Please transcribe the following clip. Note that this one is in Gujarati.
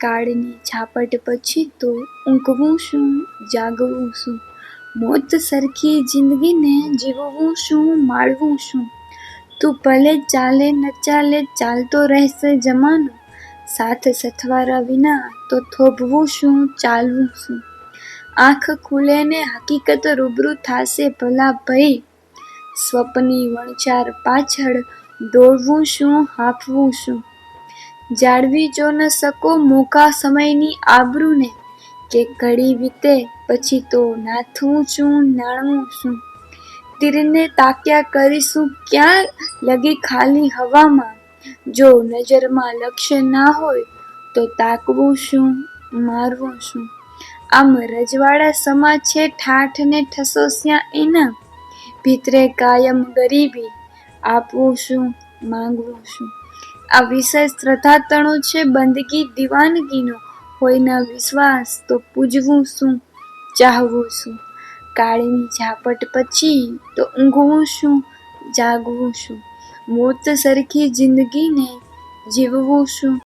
કાળની ઝાપટ પછી તો ઊંઘવું શું, જાગવું શું? મોત સરખી જિંદગીને જીવવું શું, માળવું શું? તું ભલે ચાલે ન ચાલે ચાલતો રહેશે જમાનો, સાથ સથવારા વિના તો થોભવું શું, ચાલવું શું? આંખ ખુલે ને હકીકત રૂબરૂ થાશે ભલા ભઈ, સ્વપ્ની વણચાર પાછળ દોડવું શું, હાંફવું શું? જાળવી જો ન શકો મોકા સમયની આબરૂને, કે ઘડી વીતે પછી તો નાથવું શું, નાણવું શું? તીરને તાક્યા કરીશું ક્યાં લગી ખાલી હવામાં, જો નજરમાં લક્ષ્ય ના હોય તો તાકવું શું, મારવું શું? આમ રજવાડા સમા છે ઠાઠ ને ઠસોસ્યા એના, ભીતરે કાયમ ગરીબી, આપવું શું, માંગવું શું? આ વિષય શ્રદ્ધાતણો છે બંદગી દીવાનગીનો, હોય ન વિશ્વાસ તો પૂજવું શું, ચાહવું શું? કાળની ઝાપટ પછી તો ઊંઘવું શું, જાગવું શું? મોત સરખી જિંદગીને જીવવું શું?